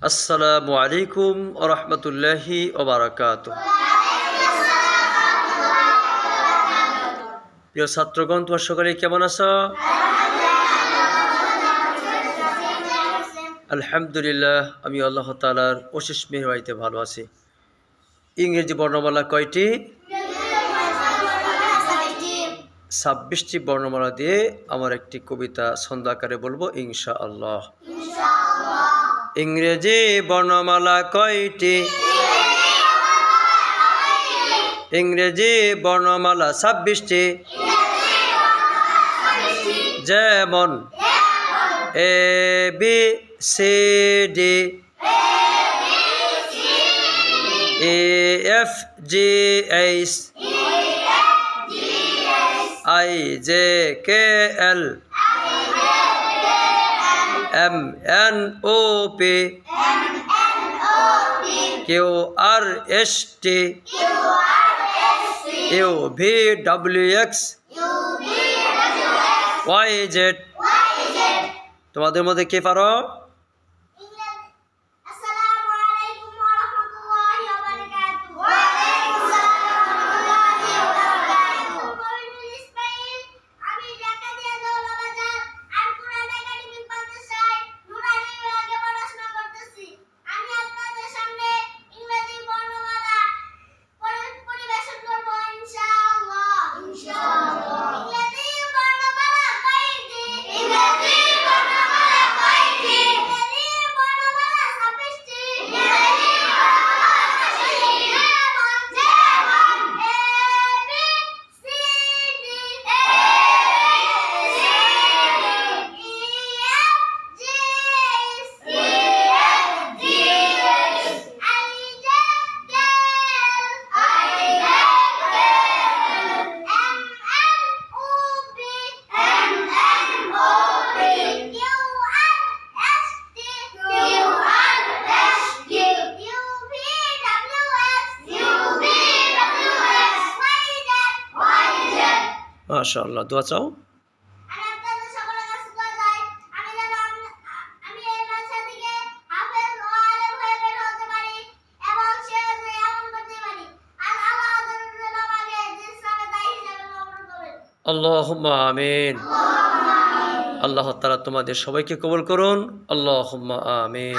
আসসালামু আলাইকুম ওয়া রাহমাতুল্লাহি ওয়া বারাকাতুহু। প্রিয় ছাত্রগণ, তোমরা সকলে কেমন আছো? আলহামদুলিল্লাহ, আমি আল্লাহ তাআলার অশেষ মেহেরবানিতে ভালো আছি। ইংরেজি বর্ণমালা কয়টি? 26টি বর্ণমালা দিয়ে আমার একটি কবিতা ছন্দ আকারে বলবো ইনশাআল্লাহ। ইংরেজি বর্ণমালা কয়টি? ইংরেজি বর্ণমালা 26টি। যেমন A B C D, E F G H, I J K L, M N O P, Q R S T, U V W X, Y Z. তোমাদের মধ্যে কে পারো? মাশাআল্লাহ, দোয়া চাও। আল্লাহুম্মা আমিন। আল্লাহ তাআলা তোমাদের সবাইকে কবুল করুন। আল্লাহুম্মা আমিন।